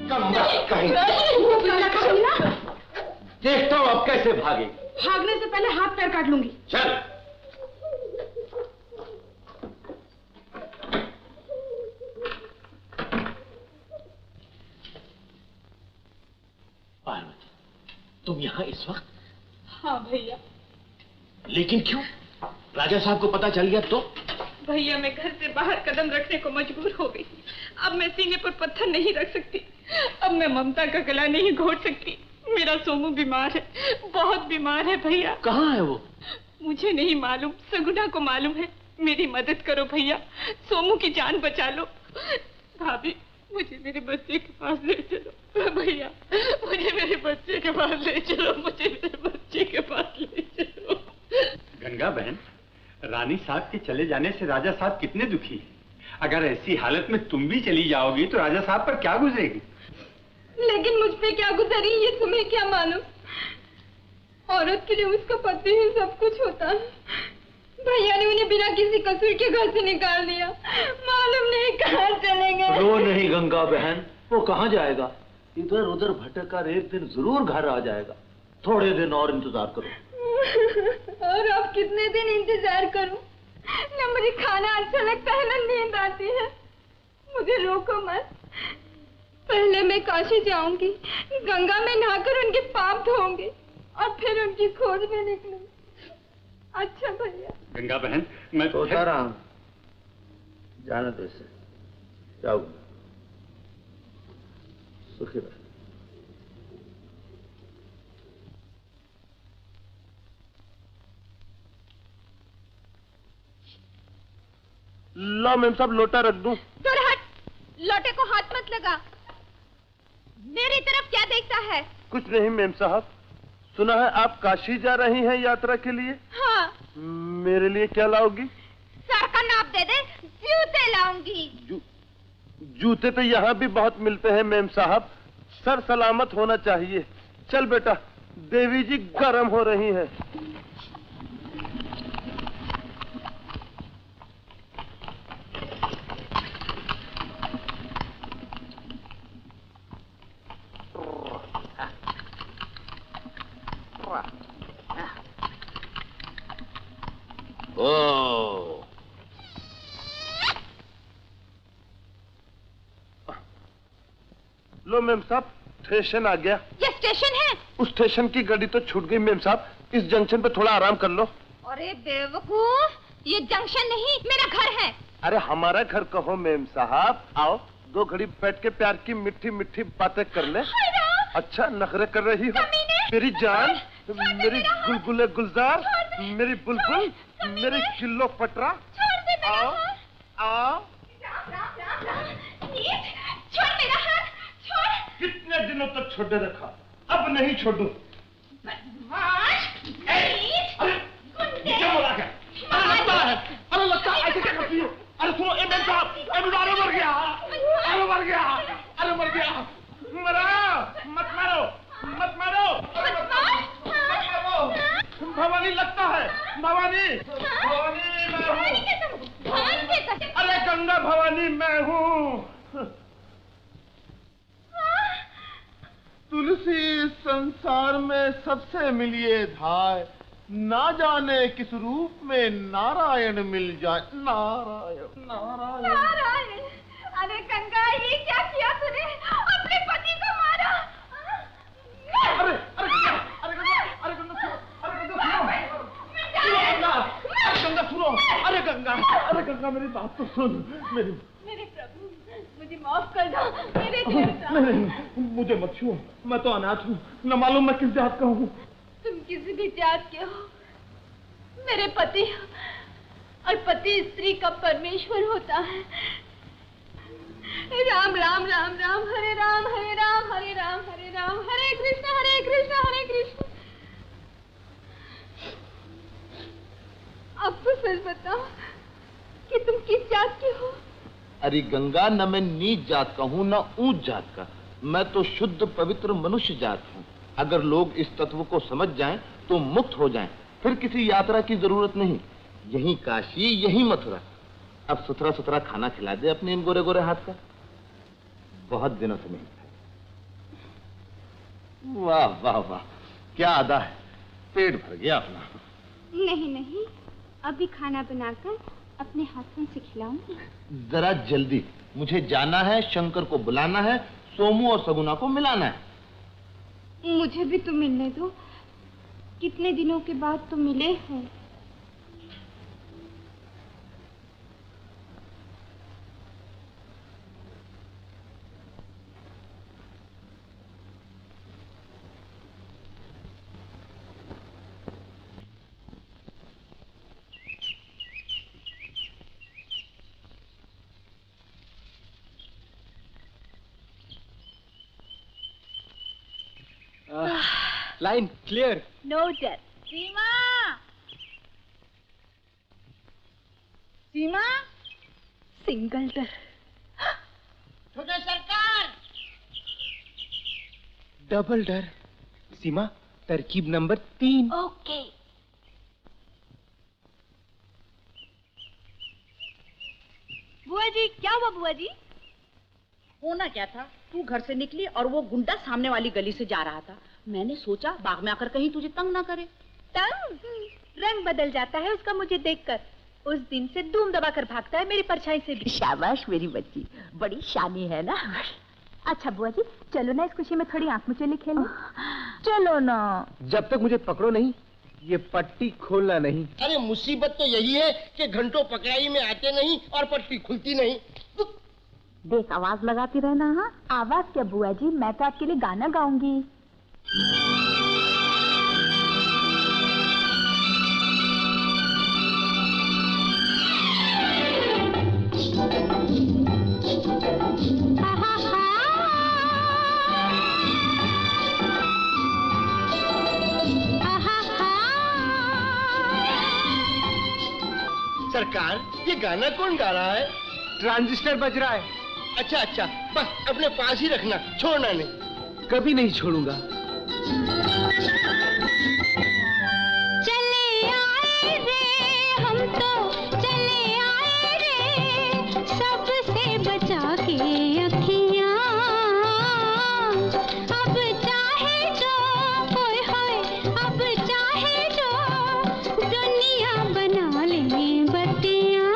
कहीं देखता हूँ अब कैसे भागे। भागने से पहले हाथ पैर काट लूंगी। चल। पार्वती, तुम यहाँ इस वक्त? हाँ भैया। लेकिन क्यों? राजा साहब को पता चल गया तो? भैया मैं घर से बाहर कदम रखने को मजबूर हो गई। अब मैं सीने पर पत्थर नहीं रख सकती। अब मैं ममता का गला नहीं घोट सकती। मेरा सोमू बीमार है, बहुत बीमार है भैया। कहाँ है वो? मुझे नहीं मालूम, सगुना को मालूम है। मेरी मदद करो भैया, सोमू की जान बचा लो। भाभी मुझे मेरे बच्चे के पास ले चलो। भैया मुझे मेरे बच्चे के पास ले चलो, मुझे मेरे बच्चे के पास ले चलो। गंगा बहन, रानी साहब के चले जाने से राजा साहब कितने दुखी हैं। अगर ऐसी हालत में तुम भी चली जाओगी तो राजा साहब पर क्या गुजरेगी? लेकिन मुझ पे क्या गुजरी ये तुम्हें क्या मालूम? औरत के लिए उसका पति ही सब कुछ होता है। भैया ने उन्हें बिना किसी कसूर के घर से निकाल दिया। मालूम नहीं कहाँ चले गए। रो नहीं गंगा बहन, वो कहाँ जाएगा? इधर उधर भटक कर एक दिन जरूर घर आ जाएगा। थोड़े दिन और इंतजार करो। और अब कितने दिन इंतजार करूं? न मुझे खाना अच्छा लगता है न नींद आती है। मुझे रोको मत। पहले मैं काशी जाऊंगी, गंगा में नहाकर उनके पाप धोऊंगी और फिर उनकी खोज में निकलूंगी। अच्छा भैया। गंगा बहन मैं तो राम जाना तो इसे जाओ, सुखी रहो। लो मेम साहब लोटा रख दूं? दूर हट, लोटे को हाथ मत लगा। मेरी तरफ क्या देखता है? कुछ नहीं मेम साहब, सुना है आप काशी जा रही हैं यात्रा के लिए। हाँ। मेरे लिए क्या लाओगी? सर का नाप दे दे, जूते लाऊंगी। जूते तो यहाँ भी बहुत मिलते हैं मेम साहब, सर सलामत होना चाहिए। चल बेटा, देवी जी गर्म हो रही हैं। लो मेम साहब, स्टेशन आ गया। ये स्टेशन है? उस स्टेशन की गाड़ी तो छूट गई मेम साहब, इस जंक्शन पे थोड़ा आराम कर लो। अरे बेवकूफ, ये जंक्शन नहीं मेरा घर है। अरे हमारा घर कहो मेम साहब, आओ दो घड़ी बैठ के प्यार की मिठी मिठी बातें कर ले। अच्छा नखरे कर रही हो मेरी जान, मेरी गुलगुले गुलजार, मेरी बुलबुल, मेरी चिल्लो पटरा। आओ आओ। छोड़ मेरा हाथ, छोड़। कितने दिनों तक छोड़े रखा, अब नहीं छोड़ू। क्या बोला क्या? अरे लगता है ऐसे क्या करती हो? अरे सुनो एम साहब, अरे मर गया, अरे मर गया, अरे मर गया। मरा मत मारो, मत मारो, मत मारो। भवानी लगता है, भवानी, भवानी मैं हूँ। अरे गंगा भवानी मैं हूँ। तुलसी संसार में सबसे मिलिए धाय, ना जाने किस रूप में नारायण मिल जाए। नारायण नारायण नारायण। अरे गंगा ये क्या किया तूने? अपने पति को मारा। अरे अरे गंगा, अरे गंगा, अरे गंगा सुनो, अरे गंगा सुनो, अरे गंगा, अरे गंगा मेरी बात तो सुन। मेरे प्रभु मुझे माफ कर दो, मेरे देवता। नहीं, मुझे मत छुओ, मैं तो अनाथ हूँ, न मालूम मैं किस जात का हूँ। तुम किसी भी जात के हो, मेरे पति और पति स्त्री का परमेश्वर होता है। राम राम राम राम, हरे राम हरे राम, हरे राम हरे राम, हरे कृष्ण हरे कृष्ण हरे कृष्ण। अब तो सच बताओ कि तुम किस जात के हो? अरे गंगा, न मैं नीच जात का हूँ न ऊंच जात का, मैं तो शुद्ध पवित्र मनुष्य जात हूँ। अगर लोग इस तत्व को समझ जाएं तो मुक्त हो जाएं, फिर किसी यात्रा की जरूरत नहीं। यही काशी, यही मथुरा। अब सुथरा सुथरा खाना खिला दे अपने इन गोरे गोरे हाथ का, बहुत दिनों से नहीं। वाह वाह वाह, क्या अदा है, पेट भर गया अपना। नहीं नहीं, अभी खाना बनाकर अपने हाथों से खिलाऊंगी। जरा जल्दी, मुझे जाना है, शंकर को बुलाना है, सोमू और सगुना को मिलाना है। मुझे भी तो मिलने दो, कितने दिनों के बाद तो मिले हैं। Line clear. नोटेड। सीमा, सीमा, सिंगल डर। छोटे सरकार, डबल डर। सीमा, तरकीब नंबर 3। ओके। बुआ जी, क्या हुआ बुआ जी? होना क्या था, तू घर से निकली और वो गुंडा सामने वाली गली से जा रहा था। मैंने सोचा बाग में आकर कहीं तुझे तंग ना करे। तंग? रंग बदल जाता है उसका मुझे देखकर। उस दिन से धूम दबाकर भागता है मेरी परछाई से भी। शाबाश मेरी बच्ची, बड़ी शानी है ना। अच्छा बुआ जी, चलो ना इस खुशी में थोड़ी आंख मुचेली खेलें। चलो ना। जब तक मुझे पकड़ो नहीं, ये पट्टी खोलना नहीं। अरे मुसीबत तो यही है कि घंटों पकड़ाई में आते नहीं और पट्टी खुलती नहीं। देख, आवाज लगाती रहना। हाँ, आवाज क्या बुआ जी, मैं तो आपके लिए गाना गाऊंगी। सरकार, ये गाना कौन गा रहा है? ट्रांजिस्टर बज रहा है। अच्छा अच्छा, बस अपने पास ही रखना, छोड़ना नहीं। कभी नहीं छोड़ूंगा। चले आए रे हम तो, चले आए रे सबसे बचा के अखियां। अब चाहे जो होए होए, अब चाहे जो दुनिया बना ले बत्तियां।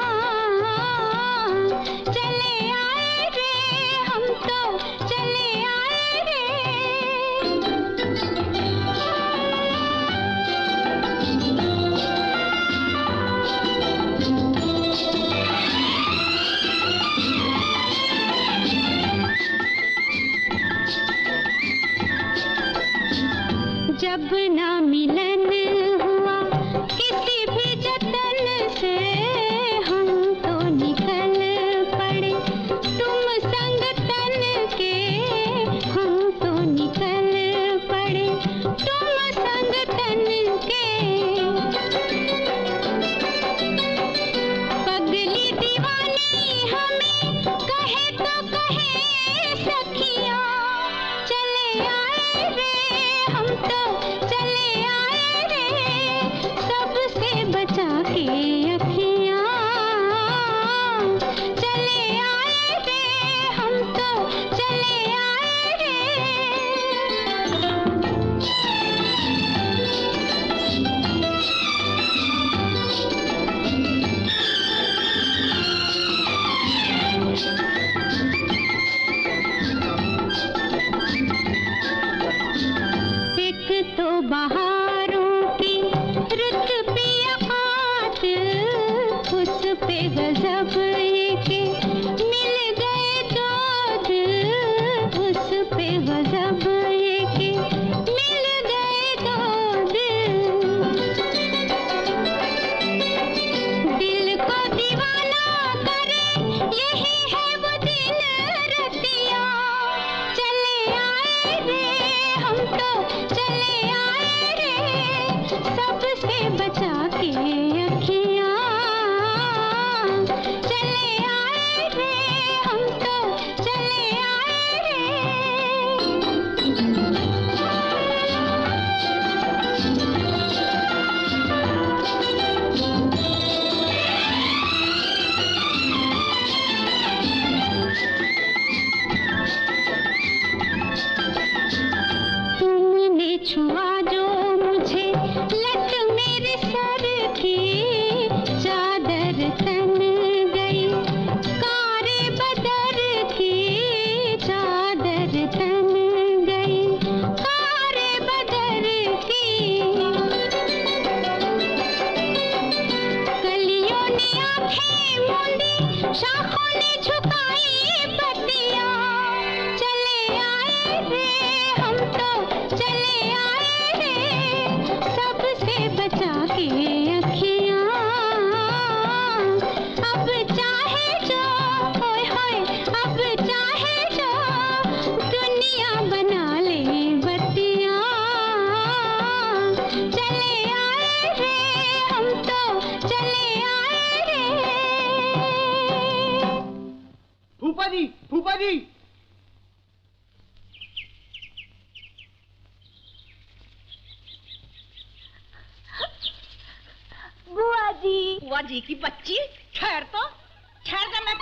चले आए रे हम तो, चले आए रे। जब ना मिलन हुआ किसी भी जतन से, हम तो निकल पड़े तुम संग तन के। हम तो निकल पड़े तुम संग तन के। पगली दीवानी हमें कहे तो कहे सखिया। चले आए रे हम तो, चले आए रे सबसे बचा के अखियां। चले आए रे हम तो, चले आए रे। एक तो बहारों की रुत पिया खात, उस पे गजब ये के मिल गए दूध। उस पे गजब ये के मिल गए दूध। दिल को दीवाना करे यही है वो दिन रतिया। चले आए रे हम तो, चले आए रे बुआ जी की बच्ची, ठहर तो, ठहर कर मैं